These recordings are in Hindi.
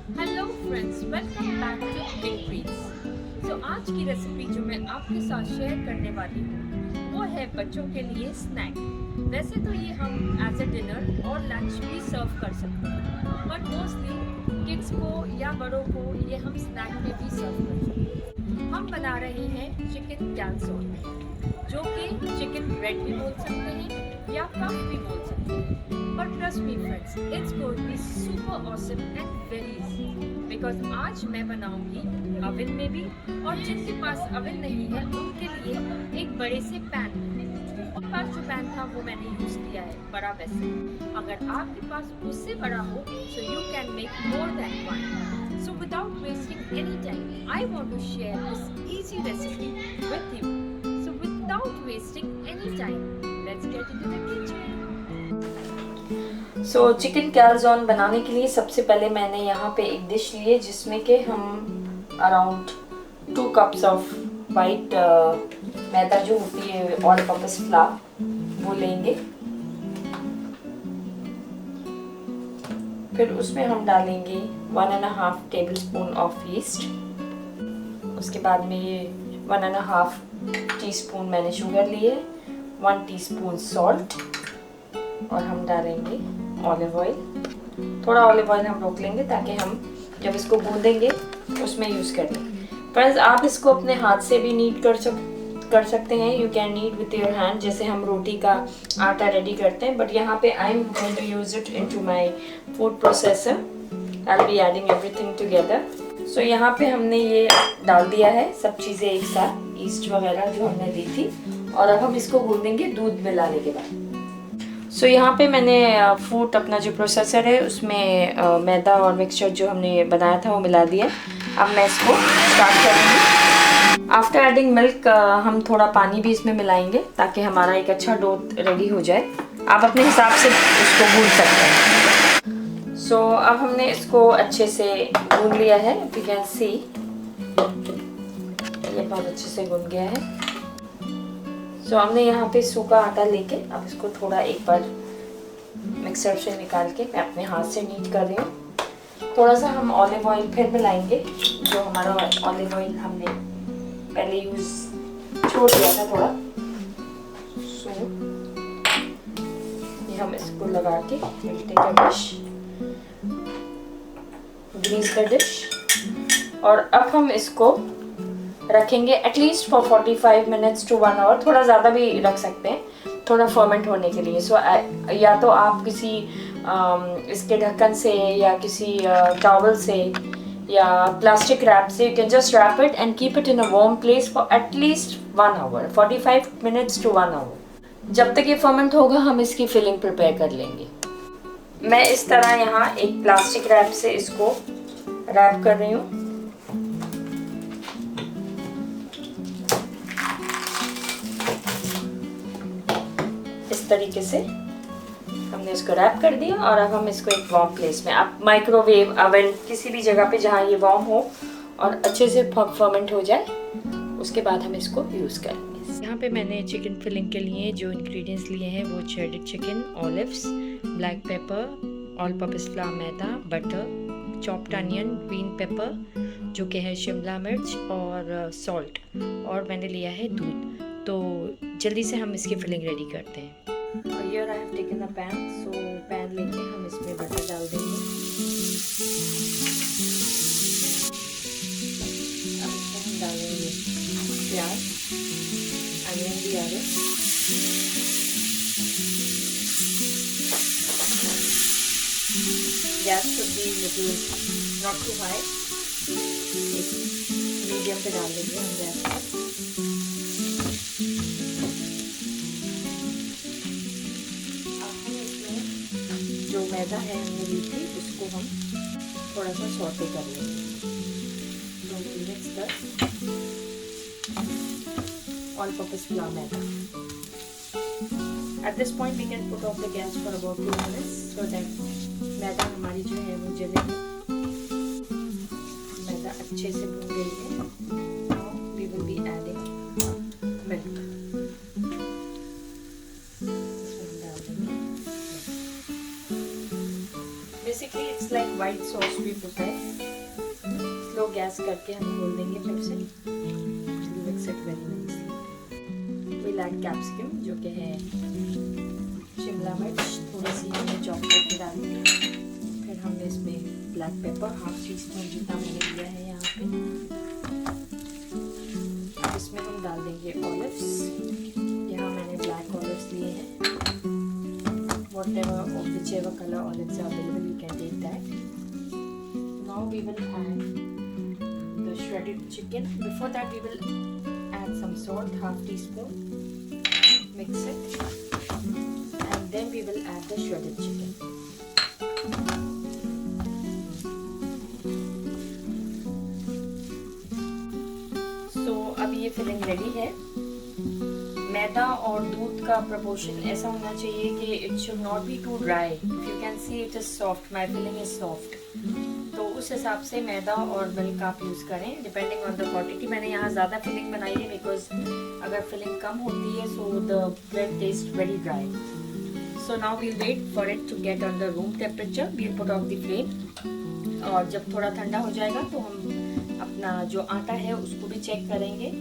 Hello friends, welcome back to cooking treats. आज की रेसिपी जो मैं आपके साथ शेयर करने वाली हूँ वो है बच्चों के लिए स्नैक। वैसे तो ये हम एज अ डिनर और लंच भी सर्व कर सकते हैं, बट मोस्टली किड्स को या बड़ों को ये हम स्नैक में भी सर्व कर सकते हैं। हम बना रहे हैं चिकन कैल्ज़ोन, जो कि चिकन ब्रेड भी बोल सकते हैं या पफ भी बोल सकते हैं। But trust me friends, it's going to be super awesome and very easy. Because आज मैं बनाऊंगी अवन में भी, और जिनके पास अवन नहीं है उनके लिए एक बड़े से पैन में। और पास जो पैन था वो मैंने यूज किया है बड़ा वैसे। अगर आपके पास उससे बड़ा हो so you can make more than one. So without wasting any time, I want to share this easy recipe with you. So without wasting any time, let's get into the kitchen. Chicken calzone बनाने के लिए सबसे पहले मैंने यहाँ पे एक डिश ली है जिसमें कि हम अराउंड 2 कप्स ऑफ वाइट मैदा जो होती है ऑल पर्पस फ्लावर वो लेंगे। फिर उसमें हम डालेंगे 1.5 टेबल स्पून ऑफ ईस्ट। उसके बाद में ये 1.5 टीस्पून मैंने शुगर ली है, 1 टीस्पून सॉल्ट, और हम डालेंगे ऑलिव ऑयल। थोड़ा ऑलिव ऑयल हम रोक लेंगे ताकि हम जब इसको गूंदेंगे उसमें यूज़ कर लें। फ्रेंड्स, आप इसको अपने हाथ से भी नीड कर सकते हैं। You can need with your hand, जैसे हम रोटी का आटा रेडी करते हैं। बट यहाँ पे I am going to use it into my food processor. I will be adding everything together. So यहाँ पे हमने ये डाल दिया है सब चीज़ें एक साथ, ईस्ट वगैरह जो हमने दी थी, और अब हम इसको गूंदेंगे दूध मिलाने के बाद। सो यहाँ पे मैंने फूड अपना जो प्रोसेसर है उसमें मैदा और मिक्सचर जो हमने बनाया था वो मिला दिया। अब मैं इसको स्टार्ट करूँगी। आफ्टर एडिंग मिल्क हम थोड़ा पानी भी इसमें मिलाएंगे ताकि हमारा एक अच्छा डो रेडी हो जाए। आप अपने हिसाब से इसको गूंद सकते हैं। सो अब हमने इसको अच्छे से गूंद लिया है। यू कैन सी ये बहुत अच्छे से गूंद गया है। सो हमने यहाँ पे सूखा आटा लेके अब इसको थोड़ा एक बार मिक्सर से निकाल के मैं अपने हाथ से नीट कर रही हूँ। थोड़ा सा हम ऑलिव ऑयल फिर मिलाएंगे, जो हमारा ऑलिव ऑयल हमने पहले यूज़ छोड़ दिया था थोड़ा। सो ये हम इसको लगा के टेक अ डिश, ग्रीस का डिश, और अब हम इसको रखेंगे at least for 45 minutes to 1 hour. थोड़ा ज़्यादा भी रख सकते हैं थोड़ा फर्मेंट होने के लिए। सो या तो आप किसी इसके ढक्कन से या किसी टॉवल से या प्लास्टिक रैप से you can just wrap it and keep it in a warm place for at least 1 hour, 45 minutes to 1 hour. जब तक ये फर्मेंट होगा हम इसकी फिलिंग प्रिपेयर कर लेंगे। मैं इस तरह यहाँ एक प्लास्टिक रैप से इसको रैप कर रही हूँ। इस तरीके से हमने इसको रैप कर दिया, और अब हम इसको एक वार्म प्लेस में, आप माइक्रोवेव अवन किसी भी जगह पे जहाँ ये वार्म हो और अच्छे से फर्मेंट हो जाए, उसके बाद हम इसको यूज़ करेंगे। यहाँ पे मैंने चिकन फिलिंग के लिए जो इंग्रेडिएंट्स लिए हैं वो shredded chicken, olives, black pepper, all purpose flour, मैदा, butter, chopped onion, green pepper जो कि है शिमला मिर्च, और सॉल्ट, और मैंने लिया है दूध। तो जल्दी से हम इसकी फिलिंग रेडी करते हैं। Here I have taken a pan, so pan लेके हम इसमें बटर डाल देंगे। अब इसमें हम डालेंगे प्याज, अनियन भी आ गए, gas should be little not too high, medium पे डाल देंगे हम गैस पर। जो मैदा है हमने ली थी उसको हम थोड़ा सा सौटे कर लेंगे। तो मिक्स कर ऑल पर्पस फ्लावर मैदा। At this point we can put off the gas for about 2 minutes so that मैदा हमारी जो है वो जले। मैदा अच्छे से भून गई है। Now we will be adding milk. Basically it's like white white sauce भी प्रिपेयर। स्लो गैस करके हम खोल देंगे फिर से। Mix it very nicely. Will add capsicum जो कि है शिमला मिर्च, थोड़ी सी हमने चॉप करके डाली। फिर हमने इसमें ब्लैक पेपर 1/2 टीस्पून जितना मैंने लिया है यहाँ पे। अब इसमें हम डाल देंगे ऑलिव्स। यहाँ मैंने ब्लैक ऑलिव्स लिए हैं। Whatever or whichever color olives are available, you can take that. Now we will add the shredded chicken. Before that, we will add some salt, 1/2 teaspoon. Mix it, and then we will add the shredded chicken. So अब ये फिलिंग रेडी है। मैदा और दूध का प्रोपोर्शन ऐसा होना चाहिए कि it should not be too dry. If you can see it is soft, my filling is soft, तो उस हिसाब से मैदा और मिल्क आप यूज़ करें डिपेंडिंग ऑन द क्वांटिटी। मैंने यहाँ ज़्यादा फिलिंग बनाई है बिकॉज अगर फिलिंग कम होती है so the bread taste very dry. So now we'll wait for it to get on the room temperature. We'll put off the flame, और जब थोड़ा ठंडा हो जाएगा तो हम अपना जो आटा है उसको भी चेक करेंगे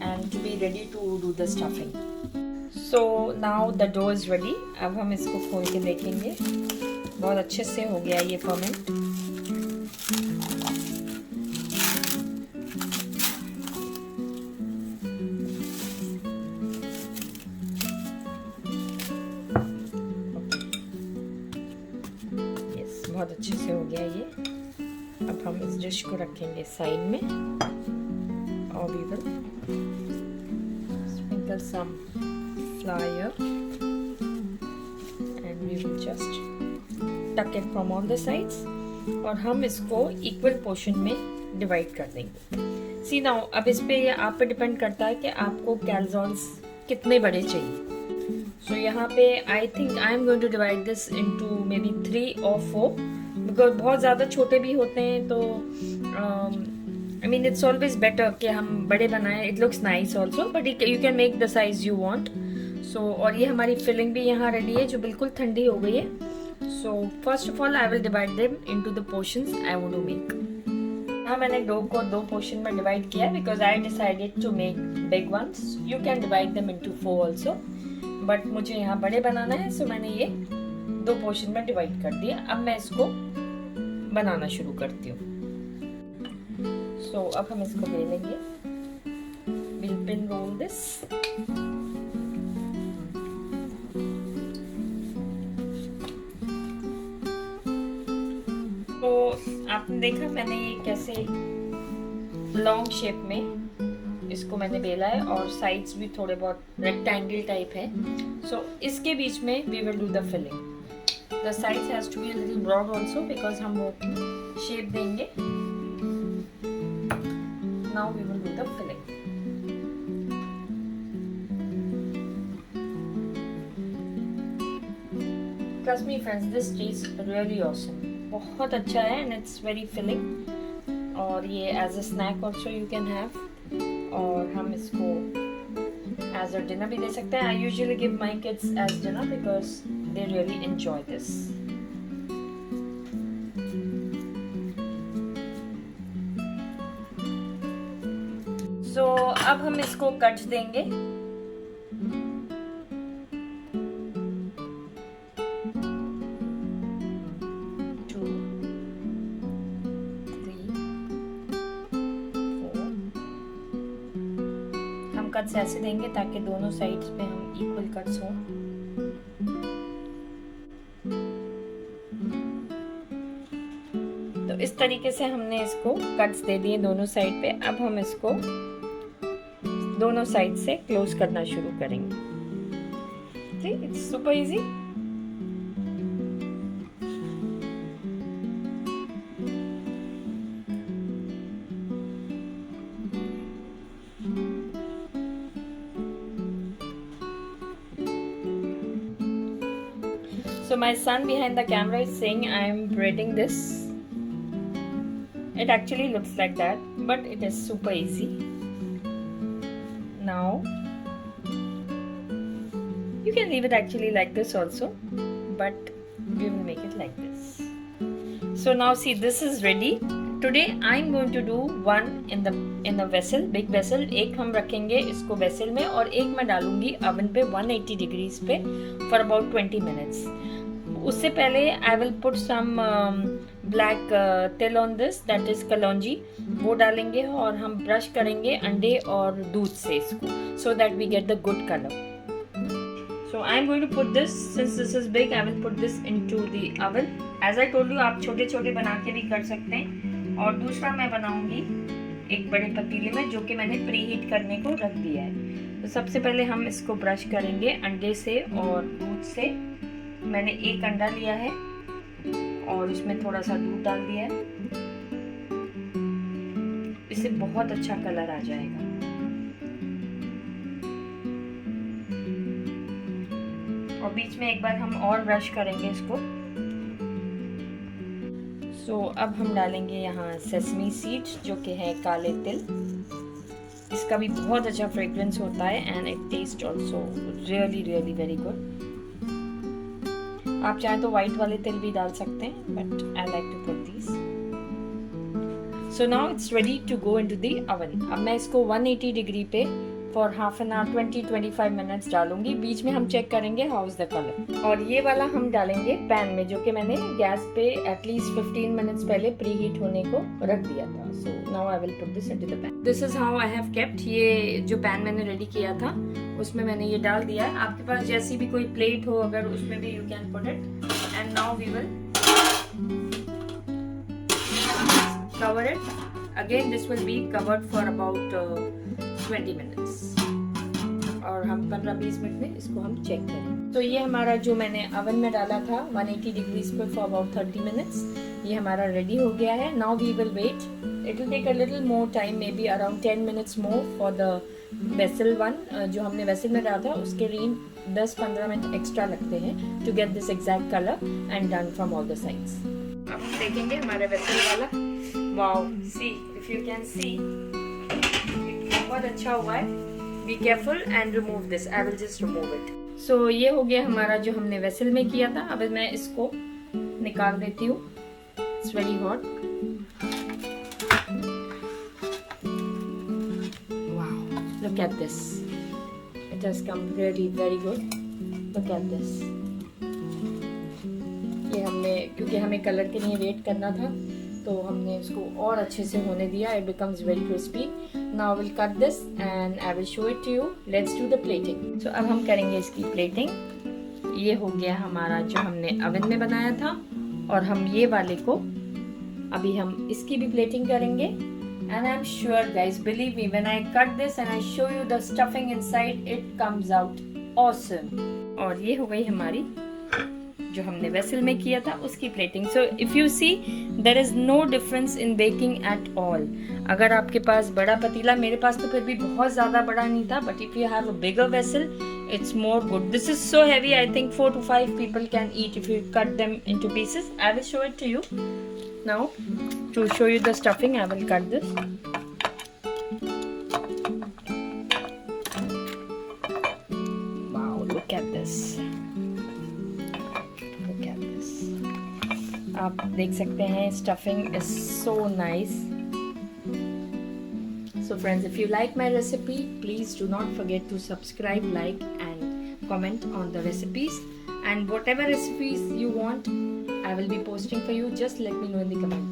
and to be ready to do the stuffing. So now the dough is ready. अब हम इसको खोल के देखेंगे। बहुत अच्छे से हो गया ये फर्मेंट। यस, बहुत अच्छे से हो गया ये। अब हम इस डिश को रखेंगे साइड में और we will sprinkle some flour and we will just tuck it from all the sides और हम इसको इक्वल पोर्शन में डिवाइड कर देंगे। सी नाउ, अब इस पे ये आप पे डिपेंड करता है कि आपको कैलजोल्स कितने बड़े चाहिए। सो यहाँ पे I think I am going to divide this into maybe 3 or 4 because बहुत ज़्यादा छोटे भी होते हैं तो I mean it's always better कि हम बड़े बनाएं। It looks nice also but you can make the size you want. So और ये हमारी फिलिंग भी यहाँ रेडी है जो बिल्कुल ठंडी हो गई है। So first of all I will divide them into the portions I want to make. यहाँ मैंने डो को 2 पोर्शन में डिवाइड किया because I decided to make big ones. You can divide them into 4 also. But मुझे यहाँ बड़े बनाना है so मैंने ये 2 पोर्शन में डिवाइड कर दिया। अब मैं इसको बनाना शुरू करती हूँ। So अब हम इसको ले लेंगे। We'll pin roll this. तो आपने देखा मैंने ये कैसे लॉन्ग शेप में इसको मैंने बेला है और साइड्स भी थोड़े बहुत रेक्टेंगल टाइप है। So इसके बीच में we will do the filling. The sides has to be a little broad also because हम वो शेप देंगे। Now we will do the filling. Trust me friends, this tastes really awesome. बहुत अच्छा है and it's very filling. और ये as a snack also you can have. और हम इसको as a dinner भी दे सकते हैं. I usually give my kids as dinner because they really enjoy this. So अब हम इसको कट देंगे। हम कट्स ऐसे देंगे ताकि दोनों साइड्स पे हम इक्वल कट्स हों। तो इस तरीके से हमने इसको कट्स दे दिए दोनों साइड पे। अब हम इसको दोनों साइड से क्लोज करना शुरू करेंगे। It's super easy. So my son behind the camera is saying I am braiding this. It actually looks like that, but it is super easy. Now you can leave it actually like this also, but we will make it like this. So now see, this is ready. Today I'm going to do one in a vessel, big vessel. एक हम रखेंगे इसको वेसल में और एक मैं डालूंगी ओवन पे 180 डिग्रीज पे for about 20 minutes. उससे पहले I will put some black तिल on this, that is कलौंजी, वो डालेंगे और हम ब्रश करेंगे अंडे और दूध से इसको, so that we get the good color. So I am going to put this, since this is big, I will put this into the oven. As I told you, आप छोटे छोटे बना के भी कर सकते हैं. और दूसरा मैं बनाऊंगी एक बड़े पतीले में जो कि मैंने प्री हीट करने को रख दिया है. तो सबसे पहले हम इसको ब्रश करेंगे अंडे से और दूध से. मैंने एक अंडा लिया है और उसमें थोड़ा सा दूध डाल दिया है. इससे बहुत अच्छा कलर आ जाएगा. और बीच में एक बार हम और ब्रश करेंगे इसको. सो अब हम डालेंगे यहाँ सेसमी सीड्स जो कि है काले तिल. इसका भी बहुत अच्छा फ्रेग्रेंस होता है and it taste also really really very good. आप चाहें तो वाइट वाले तिल भी डाल सकते हैं, but I like to put this. So now it's ready to go into the oven. अब मैं इसको 180 डिग्री पे for half an hour 20-25 minutes डालूंगी. बीच में हम चेक करेंगे हाउ इज द कलर. और ये वाला हम डालेंगे पैन में जो कि मैंने गैस पे एटलीस्ट 15 मिनट्स पहले प्री हीट होने को रख दिया था. So now I will put this into the pan. This is how I have kept. ये जो पैन मैंने रेडी किया था उसमें मैंने ये डाल दिया है. आपके पास जैसी भी कोई प्लेट हो अगर उसमें भी you can put it. And now we will cover it. Again this will be covered for about 20 minutes. और हम 15-20 मिनट में इसको हम चेक करें. तो ये हमारा जो मैंने ओवन में डाला था 180 डिग्रीज पे फॉर अबाउट 30 मिनट्स, ये हमारा रेडी हो गया है. Now we will wait. It will take a little more time, maybe around 10 minutes more for the vessel one. जो हमने वेसल में डाला था उसके लिए 10-15 मिनट एक्स्ट्रा लगते हैं to get this exact colour and done from all the sides. अब हम देखेंगे हमारा वेसल वाला. Wow, see if you can see बहुत अच्छा हुआ है. Be careful and remove this. I will just remove it. So ये हो गया हमारा जो हमने वेसल में किया था. अब मैं इसको निकाल देती हूँ. It's very hot. Wow, look at this. It has come really very good. Look at this. ये हमने, क्योंकि हमें कलर के लिए वेट करना था तो हमने इसको और अच्छे से होने दिया. It becomes very crispy. Now will cut this and I will show it to you. Let's do the plating. So अब हम करेंगे इसकी प्लेटिंग. ये हो गया हमारा जो हमने ओवन में बनाया था और हम ये वाले को अभी हम इसकी भी प्लेटिंग करेंगे. And I am sure guys, believe me, when I cut this and I show you the stuffing inside, it comes out awesome. और ये हो गई हमारी जो हमने वेसल में किया था उसकी plating. So if you see there is no difference in baking at all. अगर आपके पास बड़ा पतीला, मेरे पास तो फिर भी बहुत ज़्यादा बड़ा नहीं था, but if you have a bigger vessel it's more good. This is so heavy, I think 4 to 5 people can eat if you cut them into pieces. I will show it to you. Now to show you the stuffing, I will cut this. Wow, look at this. Look at this. आप देख सकते हैं stuffing is so nice. So friends, if you like my recipe, please do not forget to subscribe, like and comment on the recipes. And whatever recipes you want, I will be posting for you. Just let me know in the comment